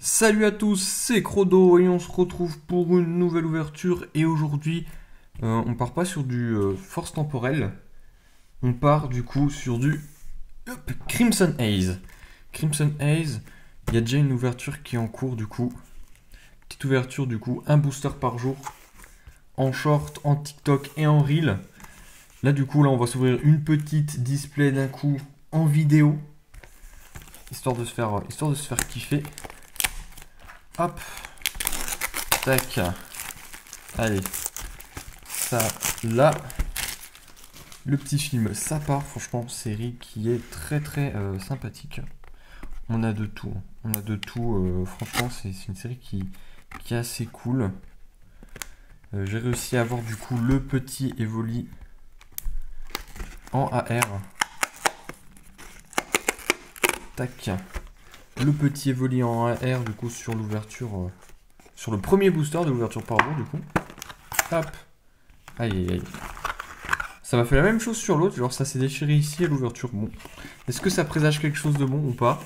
Salut à tous, c'est Crodo et on se retrouve pour une nouvelle ouverture. Et aujourd'hui, on part pas sur du force temporelle, on part du coup sur du Crimson Haze. Crimson Haze, il y a déjà une ouverture qui est en cours du coup. Petite ouverture du coup, un booster par jour, en short, en TikTok et en reel. Là du coup, là on va s'ouvrir une petite display d'un coup en vidéo, histoire de se faire kiffer. Hop, tac. Allez, ça, là, le petit film, ça part, franchement, série qui est très sympathique. On a de tout, hein. On a de tout, franchement, c'est une série qui est assez cool. J'ai réussi à avoir du coup le petit Evoli en AR. Tac. Le petit Evoli en AR, du coup, sur l'ouverture, sur le premier booster de l'ouverture par jour, du coup. Hop. Aïe aïe aïe. Ça m'a fait la même chose sur l'autre, genre ça s'est déchiré ici à l'ouverture. Bon, est-ce que ça présage quelque chose de bon ou pas?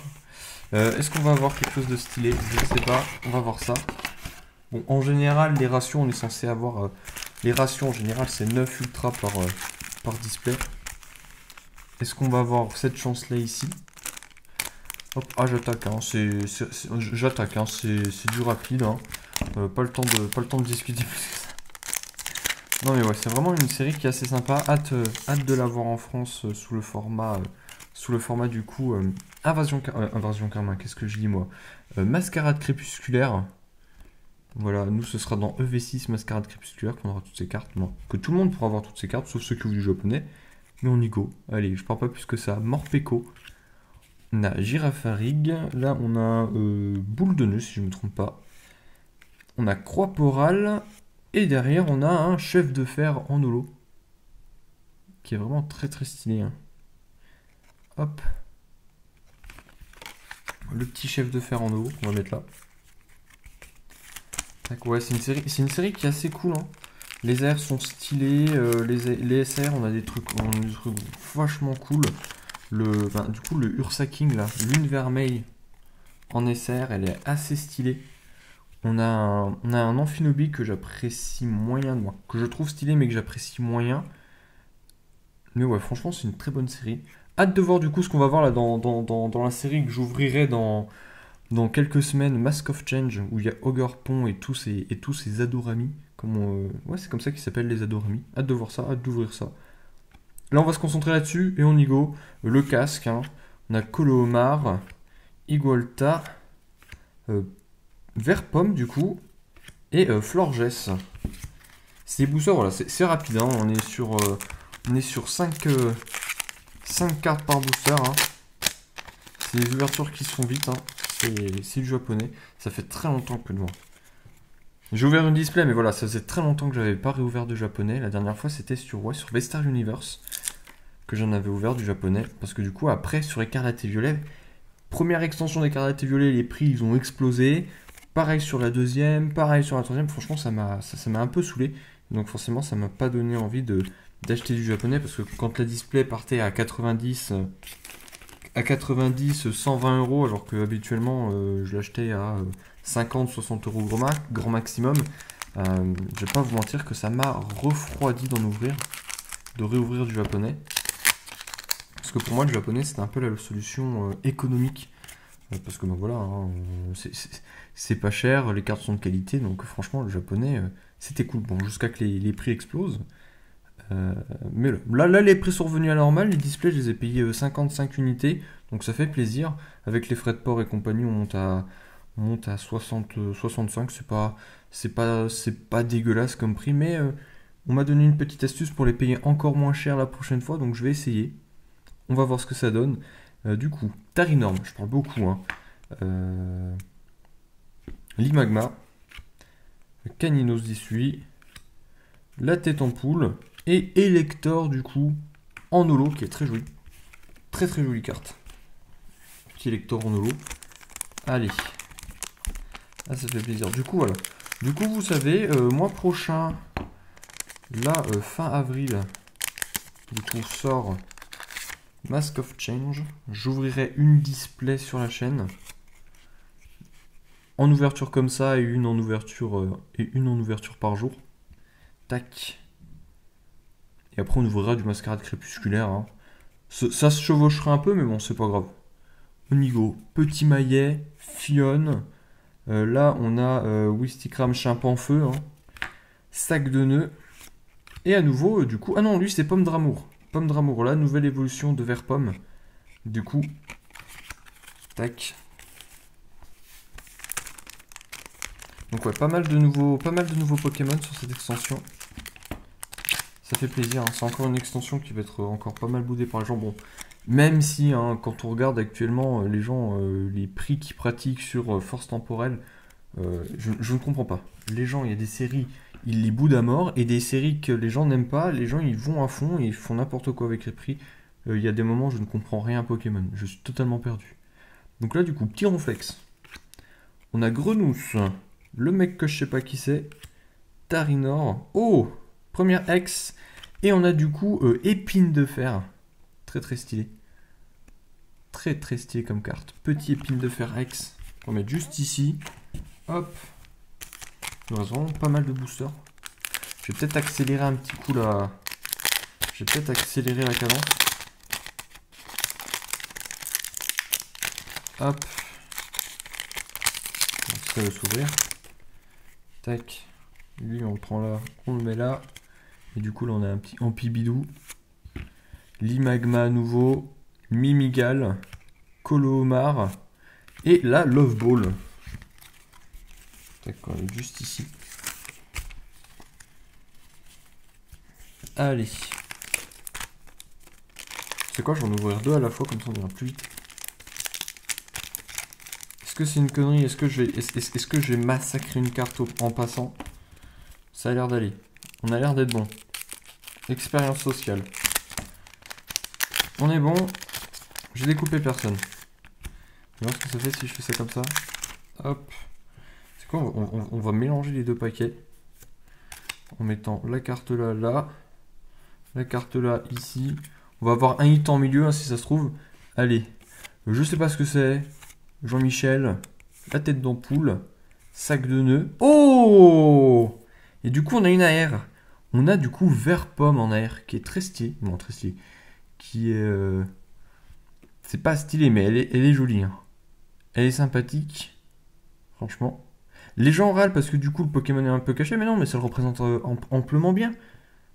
Est-ce qu'on va avoir quelque chose de stylé? Je ne sais pas, on va voir ça. Bon, en général, les rations, on est censé avoir... les rations, en général, c'est 9 ultra par display. Est-ce qu'on va avoir cette chance-là ici? Hop, ah j'attaque, hein, j'attaque, hein, c'est du rapide, hein. Pas le temps de discuter plus que ça. Non mais ouais, c'est vraiment une série qui est assez sympa. Hâte de la voir en France sous le format du coup Invasion Carmin, qu'est-ce que je dis moi? Mascarade crépusculaire. Voilà, nous ce sera dans EV6 Mascarade crépusculaire qu'on aura toutes ces cartes. Non, que tout le monde pourra avoir toutes ces cartes, sauf ceux qui ouvrent du japonais. Mais on y go. Allez, je parle pas plus que ça. Morpeko. On a Girafarig. Là, on a Boule de Nœud, si je me trompe pas. On a Croix-Porale. Et derrière, on a un chef de fer en holo. Qui est vraiment très stylé, hein. Hop. Le petit chef de fer en holo qu'on va mettre là. Tac, ouais, c'est une série qui est assez cool, hein. Les airs sont stylés, les SR, on a des trucs vachement cool. Du coup, le Ursa King, là, lune vermeille en SR, elle est assez stylée. On a un Amphinobi que j'apprécie moyen, moi. Que je trouve stylé, mais que j'apprécie moyen. Mais ouais, franchement, c'est une très bonne série. Hâte de voir du coup ce qu'on va voir là dans la série que j'ouvrirai dans quelques semaines, Mask of Change, où il y a Ogerpon et tous ces Adorami. Ouais, c'est comme ça qu'ils s'appellent, les Adorami. Hâte de voir ça, hâte d'ouvrir ça. Là, on va se concentrer là-dessus et on y go. Le casque, hein. On a Colomar, Igualta, Vert Pomme du coup, et Florges. Ces boosters, voilà, c'est rapide, hein. On est sur 5 cartes par booster, hein. C'est des ouvertures qui se font vite, hein. C'est du japonais. Ça fait très longtemps que moi. J'ai ouvert une display, mais voilà, ça faisait très longtemps que j'avais pas réouvert de japonais. La dernière fois, c'était sur Vestar Universe que j'en avais ouvert du japonais. Parce que du coup, après, sur Écarlate et Violet, première extension d'Écarlate et Violet, les prix, ils ont explosé. Pareil sur la deuxième, pareil sur la troisième. Franchement, ça m'a un peu saoulé. Donc forcément, ça m'a pas donné envie d'acheter du japonais. Parce que quand la display partait à 90... 120 euros, alors que habituellement je l'achetais à 50-60 euros grand maximum. Je vais pas vous mentir que ça m'a refroidi de réouvrir du japonais. Parce que pour moi, le japonais c'était un peu la solution économique. Parce que ben voilà, hein, c'est pas cher, les cartes sont de qualité, donc franchement, le japonais c'était cool. Bon, jusqu'à que les prix explosent. Mais là, les prix sont revenus à la normale. Les displays, je les ai payés 55 unités. Donc ça fait plaisir. Avec les frais de port et compagnie, on monte à 65. C'est pas dégueulasse comme prix. Mais on m'a donné une petite astuce pour les payer encore moins cher la prochaine fois. Donc je vais essayer. On va voir ce que ça donne. Du coup, Tarinorm, je parle beaucoup, hein. Limagma. Caninos 18. La tête en poule. Et Elector du coup en holo qui est très joli. Très jolie carte. Petit Elector en holo. Allez. Ah, ça fait plaisir. Du coup voilà. Du coup vous savez, mois prochain, là fin avril, du coup sort Mask of Change. J'ouvrirai une display sur la chaîne. en ouverture comme ça et une en ouverture, par jour. Tac. Et après, on ouvrira du mascarade crépusculaire. Hein. Ça se chevauchera un peu, mais bon, c'est pas grave. Onigo, petit maillet, Fionn. Là, on a Wistikram Chimpanfeu. Hein. Sac de nœuds. Et à nouveau, du coup... Ah non, lui, c'est Pomme d'Amour. Pomme d'Amour, là, nouvelle évolution de vert pomme. Du coup... Tac. Donc ouais, pas mal de nouveaux Pokémon sur cette extension. Ça fait plaisir, hein. C'est encore une extension qui va être encore pas mal boudée par les gens. Bon, même si, hein, quand on regarde actuellement les gens, les prix qu'ils pratiquent sur Force Temporelle, je ne comprends pas. Les gens, il y a des séries, ils les boudent à mort, et des séries que les gens n'aiment pas, les gens ils vont à fond et ils font n'importe quoi avec les prix. Il y a des moments où je ne comprends rien à Pokémon, je suis totalement perdu. Donc là, du coup, petit réflexe. On a Grenousse, le mec que je sais pas qui c'est, Tarinor, oh, première ex, et on a du coup Épine de Fer, très très stylé. Très très stylé comme carte. Petit Épine de Fer ex, on va mettre juste ici, hop. Il nous reste vraiment pas mal de boosters. Je vais peut-être accélérer un petit coup là. Je vais peut-être accélérer la cadence. Hop. Ça va s'ouvrir. Tac. Lui, on le prend là, on le met là. Et du coup, là, on a un petit Ampibidou. Limagma à nouveau. Mimigal. Colomar. Et la Love Ball. Tac, on est juste ici. Allez. C'est quoi, je vais en ouvrir deux à la fois, comme ça on ira plus vite. Est-ce que c'est une connerie? Est-ce que je vais massacrer une carte en passant? Ça a l'air d'aller. On a l'air d'être bon. Expérience sociale. On est bon. J'ai découpé personne. On va voir ce que ça fait si je fais ça comme ça. Hop. C'est quoi, on va mélanger les deux paquets. En mettant la carte là, là. La carte là, ici. On va avoir un hit en milieu, hein, si ça se trouve. Allez. Je sais pas ce que c'est. Jean-Michel. La tête d'ampoule. Sac de nœuds. Oh! Et du coup, on a une AR. On a du coup vert pomme en AR, qui est très stylé. Bon, très stylé. Qui est... C'est pas stylé, mais elle est jolie. Hein. Elle est sympathique. Franchement. Les gens râlent parce que du coup, le Pokémon est un peu caché. Mais non, mais ça le représente amplement bien.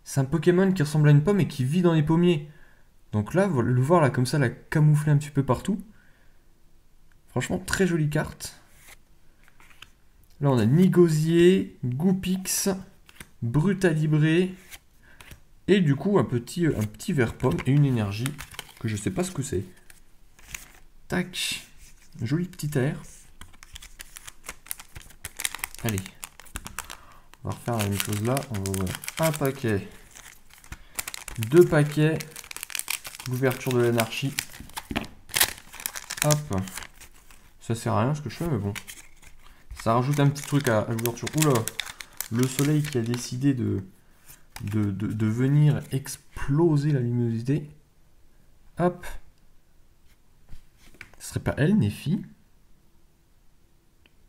C'est un Pokémon qui ressemble à une pomme et qui vit dans les pommiers. Donc là, le voir là, comme ça, la camoufler un petit peu partout. Franchement, très jolie carte. Là, on a Nigosier, Goupix, Brutalibré. Et du coup, un petit vert pomme et une énergie que je sais pas ce que c'est. Tac. Joli petit air. Allez. On va refaire la même chose là. On va ouvrir un paquet. Deux paquets. L'ouverture de l'anarchie. Hop. Ça sert à rien ce que je fais, mais bon. Ça rajoute un petit truc à l'ouverture. Oula. Le soleil qui a décidé de venir exploser la luminosité. Hop. Ce serait pas elle, Nephi?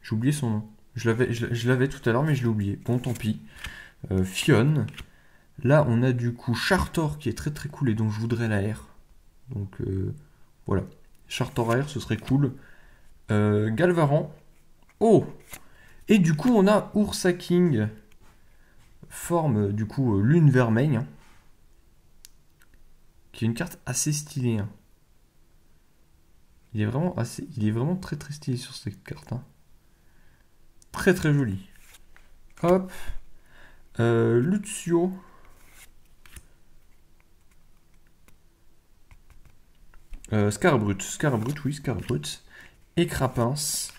J'ai oublié son nom. Je l'avais tout à l'heure, mais je l'ai oublié. Bon, tant pis. Fionn. Là, on a du coup Chartor qui est très très cool et dont je voudrais la R. Donc, voilà. Chartor AR, ce serait cool. Galvaran. Oh! Et du coup, on a Ursaking. Forme, du coup, lune vermeille. Hein, qui est une carte assez stylée. Hein. Il est vraiment très très stylé sur cette carte. Hein. Très très joli. Hop. Lucio. Scarbrut, oui, Scarbrut. Et Crapince.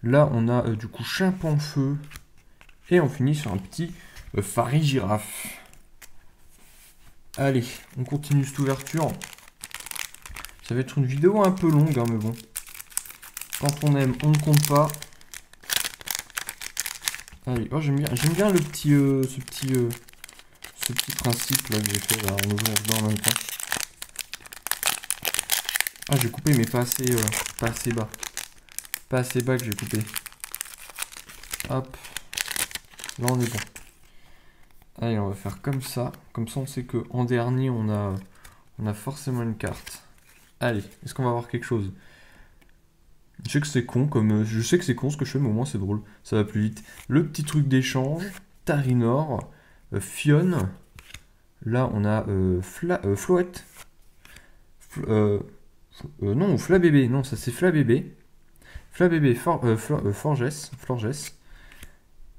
Là, on a du coup Chimpanfeu. Et on finit sur un petit Farigiraffe. Allez, on continue cette ouverture. Ça va être une vidéo un peu longue, hein, mais bon. Quand on aime, on ne compte pas. Allez, oh, j'aime bien le petit, ce petit principe là que j'ai fait là, en ouvrant dedans en même temps. Ah, j'ai coupé, mais pas assez bas. Pas assez bas que j'ai coupé. Hop. Là, on est bon. Allez, on va faire comme ça. Comme ça, on sait qu'en dernier, on a forcément une carte. Allez, est-ce qu'on va avoir quelque chose? Je sais que c'est con, je sais que c'est con ce que je fais, mais au moins c'est drôle. Ça va plus vite. Le petit truc d'échange. Tarinor. Fionn. Là, on a Floette. Non, Flabébé. Non, ça c'est Flabébé. Flabébé, Florges.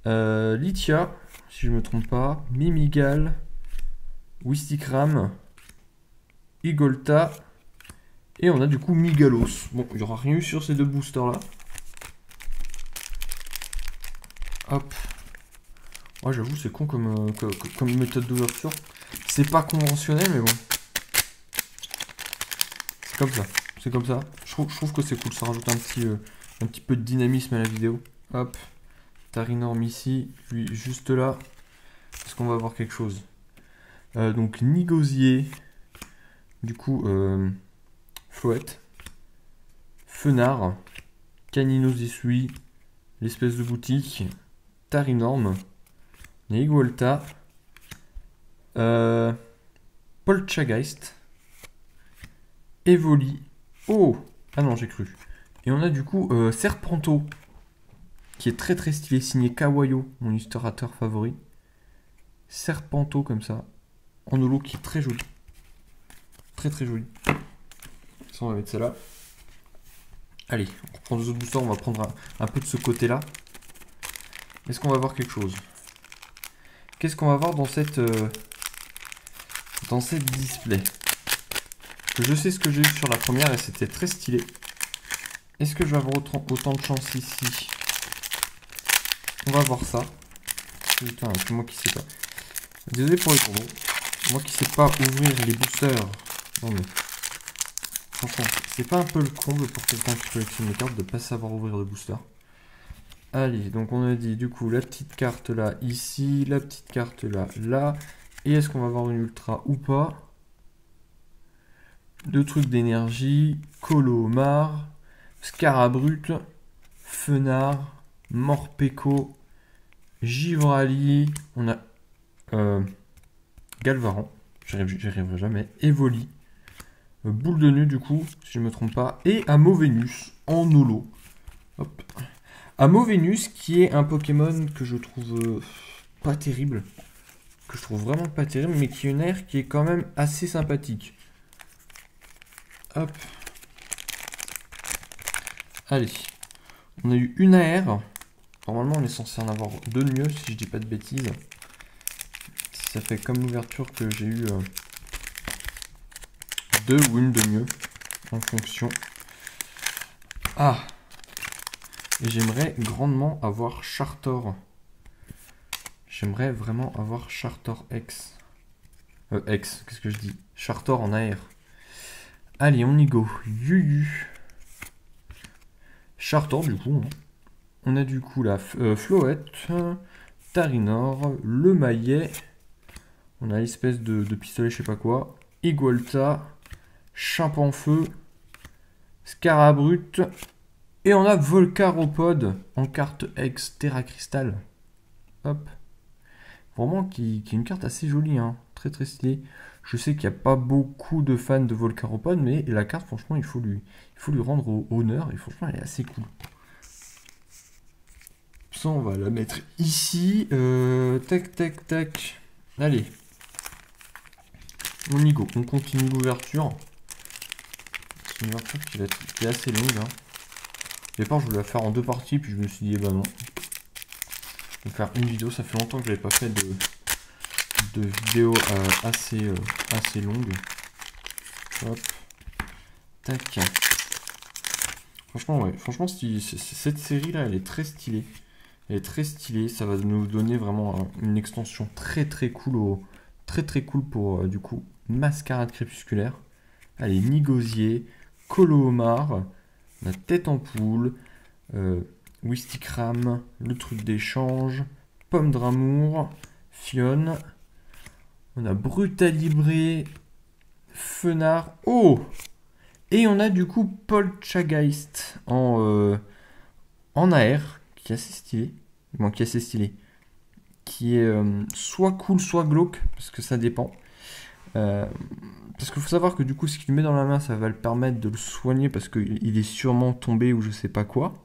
Lythia, si je me trompe pas. Mimigal. Wistikram. Igolta. Et on a du coup Migalos. Bon, il n'y aura rien eu sur ces deux boosters là. Hop. Oh, j'avoue, c'est con comme méthode d'ouverture. C'est pas conventionnel, mais bon. C'est comme ça. C'est comme ça. Je trouve que c'est cool. Ça rajoute un petit peu de dynamisme à la vidéo. Hop. Tarinor ici. Lui, juste là. Est-ce qu'on va avoir quelque chose? Donc, Nigosier. Du coup, Floette. Fenard. Caninosisui. L'espèce de boutique. Tarinorm. Neigualta. Poltergeist. Evoli. Oh! Ah non, j'ai cru. Et on a du coup Serpento. Qui est très très stylé. Signé Kawayo, mon illustrateur favori. Serpento comme ça. En holo qui est très joli. Très très joli. Ça, on va mettre celle-là. Allez, on reprend deux autres boosters. On va prendre un peu de ce côté-là. Est-ce qu'on va voir quelque chose? Qu'est-ce qu'on va voir dans cette display? Je sais ce que j'ai eu sur la première et c'était très stylé. Est-ce que je vais avoir autant de chance ici? On va voir ça. Putain, c'est moi qui sais pas. Désolé pour les tourneaux. Moi qui sais pas ouvrir les boosters. Non mais... Franchement, c'est pas un peu le comble pour quelqu'un qui collectionne les cartes de pas savoir ouvrir le booster. Allez, donc on a dit du coup la petite carte là, ici, la petite carte là, là. Et est-ce qu'on va avoir une ultra ou pas? Deux trucs d'énergie, Colomar, Scarabrut, Fenard, Morpeko, Givrali, on a Galvaran, j'y arriverai jamais, Evoli, Boule de Nœud du coup, si je ne me trompe pas, et Amovenus en holo. Hop. Amovenus qui est un Pokémon que je trouve pas terrible, que je trouve vraiment pas terrible, mais qui a une air qui est quand même assez sympathique. Hop. Allez. On a eu une AR. Normalement, on est censé en avoir deux de mieux, si je dis pas de bêtises. Si ça fait comme l'ouverture que j'ai eu deux ou une de mieux, en fonction. Ah. Et j'aimerais grandement avoir Chartor. J'aimerais vraiment avoir Chartor X. X, qu'est-ce que je dis? Chartor en AR. Allez, on y go. Yuyu. Chartor, du coup. Hein. On a du coup la Floette, Tarinor, le Maillet. On a l'espèce de pistolet, je sais pas quoi. Igolta, Chimpanfeu, Scarabrut. Et on a Volcaropod en carte X Terra Crystal. Hop. Vraiment qui est une carte assez jolie, hein. Très très stylée. Je sais qu'il n'y a pas beaucoup de fans de Volcaropod, mais la carte, franchement, il faut lui rendre honneur. Et franchement, elle est assez cool. Ça, on va la mettre ici. Tac, tac, tac. Allez. On y go. On continue l'ouverture. C'est une ouverture qui est assez longue. Hein. Au départ, je voulais la faire en deux parties, puis je me suis dit, bah non. Je vais faire une vidéo. Ça fait longtemps que je n'avais pas fait de vidéo assez longue. Hop. Tac. Franchement, ouais. Franchement, cette série-là, elle est très stylée. Elle est très stylée. Ça va nous donner vraiment une extension très très cool très cool pour du coup Mascarade Crépusculaire. Allez, Nigosier, Colomar, la tête en poule, Wistikram, le truc d'échange, Pomme d'amour, Fionn. On a Brutalibré, Fenard. Oh! Et on a du coup Poltergeist en AR, qui est assez stylé. bon, qui est assez stylé. Qui est soit cool, soit glauque, parce que ça dépend. Parce qu'il faut savoir que du coup, ce qu'il met dans la main, ça va le permettre de le soigner, parce qu'il est sûrement tombé ou je sais pas quoi.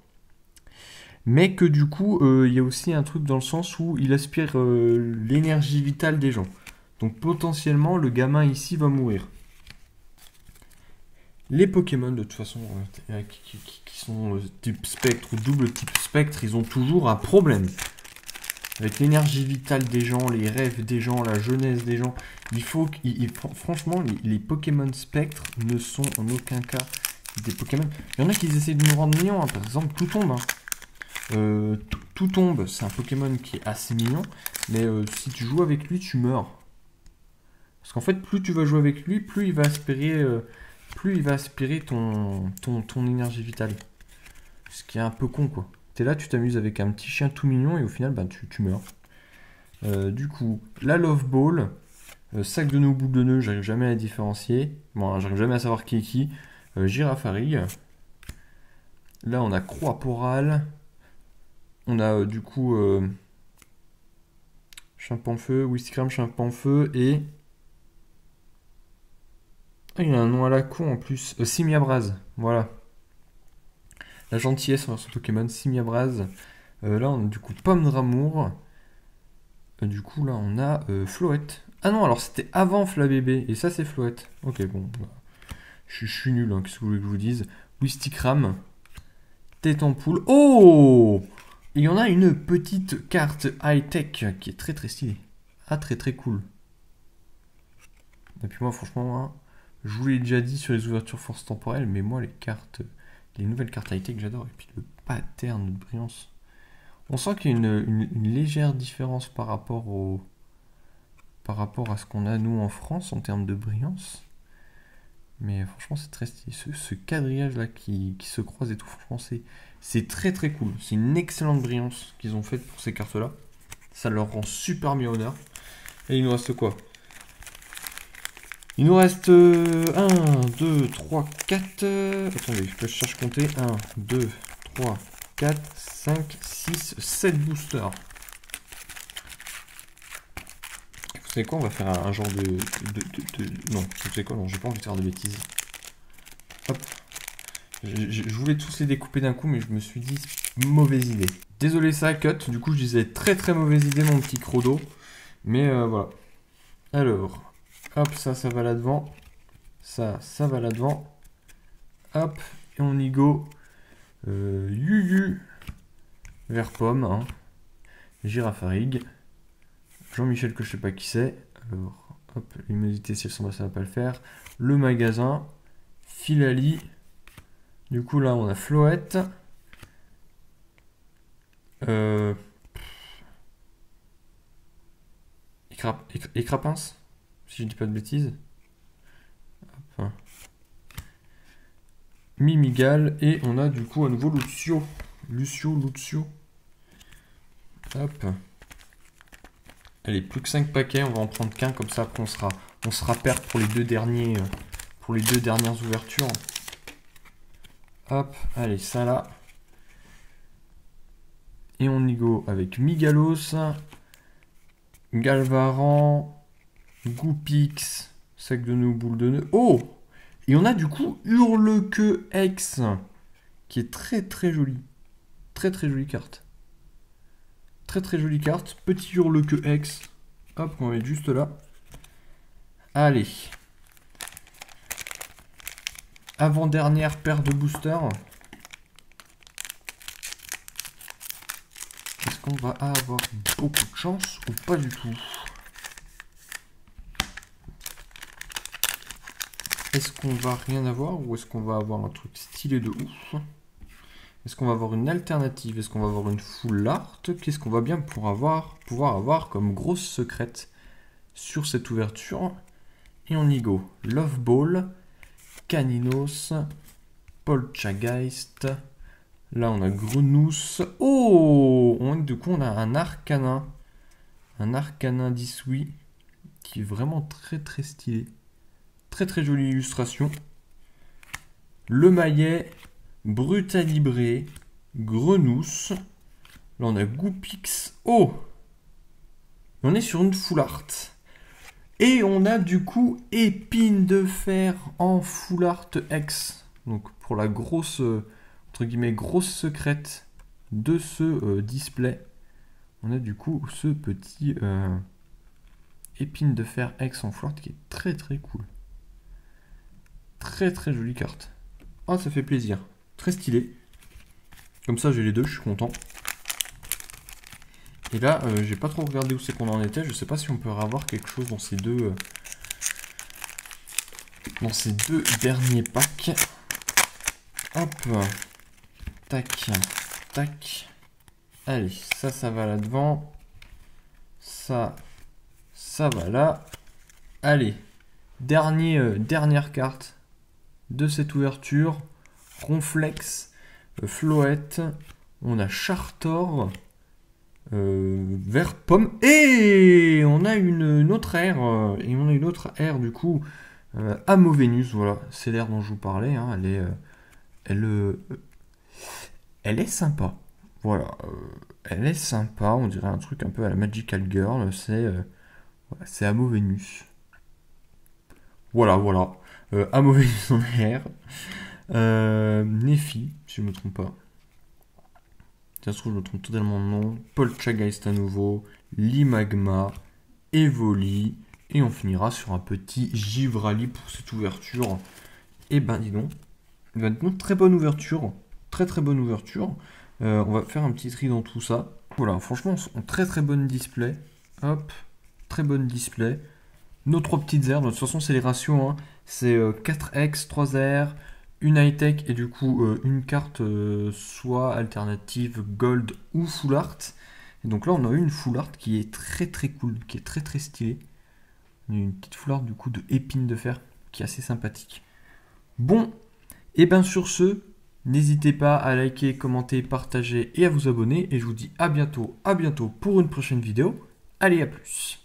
Mais que du coup, il y a aussi un truc dans le sens où il aspire l'énergie vitale des gens. Donc potentiellement, le gamin ici va mourir. Les Pokémon, de toute façon, qui sont type spectre ou double type spectre, ils ont toujours un problème. Avec l'énergie vitale des gens, les rêves des gens, la jeunesse des gens, il faut franchement, les Pokémon spectres ne sont en aucun cas des Pokémon. Il y en a qui essaient de nous rendre mignons, hein. Par exemple, tout tombe. Tout tombe, c'est un Pokémon qui est assez mignon, mais si tu joues avec lui, tu meurs. Parce qu'en fait, plus tu vas jouer avec lui, plus il va aspirer ton énergie vitale. Ce qui est un peu con, quoi. T'es là, tu t'amuses avec un petit chien tout mignon et au final, ben, tu meurs. Du coup, la Love Ball, sac de nœuds, boule de nœuds, j'arrive jamais à la différencier. Bon, j'arrive jamais à savoir qui est qui. Girafarig. Là, on a Croix-Porale. On a du coup Chimpanfeu, Whiscram, Chimpanfeu et... Ah, il y a un nom à la con en plus. Simiabraz, voilà. La gentillesse envers son Pokémon, Simiabraz. Là, on a du coup Pomme d'amour. Du coup, là, on a Floette. Ah non, alors c'était avant Flabébé. Et ça, c'est Floette. Ok, bon. Bah, je suis nul, hein, qu'est-ce que vous voulez que je vous dise. Wistikram. Tête en poule. Oh! Il y en a une petite carte high-tech qui est très très stylée. Ah, très très cool. Et puis moi, franchement, hein, je vous l'ai déjà dit sur les ouvertures force temporelle, mais moi, les nouvelles cartes high-tech, j'adore. Et puis le pattern de brillance. On sent qu'il y a une légère différence par rapport à ce qu'on a nous en France en termes de brillance. Mais franchement, c'est très stylé. Ce quadrillage-là qui se croise et tout, franchement, c'est très très cool. C'est une excellente brillance qu'ils ont faite pour ces cartes-là. Ça leur rend super bien honneur. Et il nous reste quoi? Il nous reste 1, 2, 3, 4... Attendez, je cherche compter. 1, 2, 3, 4, 5, 6, 7 boosters. Vous savez quoi? On va faire un genre de... Non, vous savez quoi? Non, j'ai pas envie de faire de bêtises. Hop. Je voulais tous les découper d'un coup, mais je me suis dit, mauvaise idée. Désolé, ça cut. Du coup, je disais très très mauvaise idée, mon petit Crodo. Mais voilà. Alors, hop, ça va là-devant. Ça va là-devant. Hop, et on y go. Yuyu. Vert pomme. Hein. Girafarig. Jean-Michel, que je sais pas qui c'est. Alors, hop, l'humidité, si elle s'en va, ça va pas le faire. Le magasin. Filali. Du coup, là, on a Floette. Écrapins, si je dis pas de bêtises. Hop. Mimigal. Et on a du coup à nouveau Lucio. Lucio. Hop. Allez, plus que 5 paquets, on va en prendre qu'un, comme ça après on sera perte pour les deux dernières ouvertures. Hop, allez, ça là. Et on y go avec Migalos, Galvaran, Goupix, sac de nœuds, boule de nœuds. Oh! Et on a du coup Hurlequeue X, qui est très très jolie. Très très jolie carte. Très très jolie carte. Petit Hurlequeue X. Hop, on va mettre juste là. Allez. Avant-dernière paire de boosters. Est-ce qu'on va avoir beaucoup de chance ou pas du tout? Est-ce qu'on va rien avoir ou est-ce qu'on va avoir un truc stylé de ouf? Est-ce qu'on va avoir une alternative? Est-ce qu'on va avoir une full art? Qu'est-ce qu'on va bien pouvoir avoir comme grosse secrète sur cette ouverture? Et on y go. Love Ball, Caninos, Poltergeist. Là, on a Grenousse. Oh! Du coup, on a un Arcanin. Un Arcanin 18 qui est vraiment très très stylé. Très très jolie illustration. Le Maillet, Brutalibré, Grenousse, Là, on a Goopix. Oh! On est sur une full art. Et on a du coup Épine de Fer en full art X. Donc pour la grosse, entre guillemets, grosse secrète de ce display. On a du coup ce petit Épine de Fer X en full art qui est très très cool. Très très jolie carte. Ah, ça fait plaisir. Très stylé. Comme ça, j'ai les deux, je suis content. Et là, j'ai pas trop regardé où c'est qu'on en était. Je sais pas si on peut avoir quelque chose dans ces deux derniers packs. Hop. Tac. Tac. Allez, ça va là devant. Ça va là. Allez. Dernière carte de cette ouverture. Ronflex. Floette. On a Chartor. Vert pomme. Et on a une autre aire. Et on a une autre aire du coup. Amovenus. Voilà. C'est l'aire dont je vous parlais. Hein, elle est sympa. Voilà. Elle est sympa. On dirait un truc un peu à la Magical Girl. C'est Amovenus. Voilà. Amovenus en air. Nephi, si je ne me trompe pas. Ça se trouve, je me trompe totalement de nom. Poltergeist à nouveau. Limagma. Evoli. Et on finira sur un petit Givrali pour cette ouverture. Et ben, dis donc. Très bonne ouverture. Très bonne ouverture. On va faire un petit tri dans tout ça. Voilà, franchement, très bonne display. Hop. Très bonne display. Nos 3 petites aires. De toute façon, c'est les ratios. Hein. C'est 4X, 3R. Une high-tech et du coup une carte soit alternative gold ou full art. Et donc là on a une full art qui est très cool, qui est très stylée. On a une petite full art du coup de Épine de Fer qui est assez sympathique. Bon, et bien sur ce, n'hésitez pas à liker, commenter, partager et à vous abonner. Et je vous dis à bientôt pour une prochaine vidéo. Allez, à plus!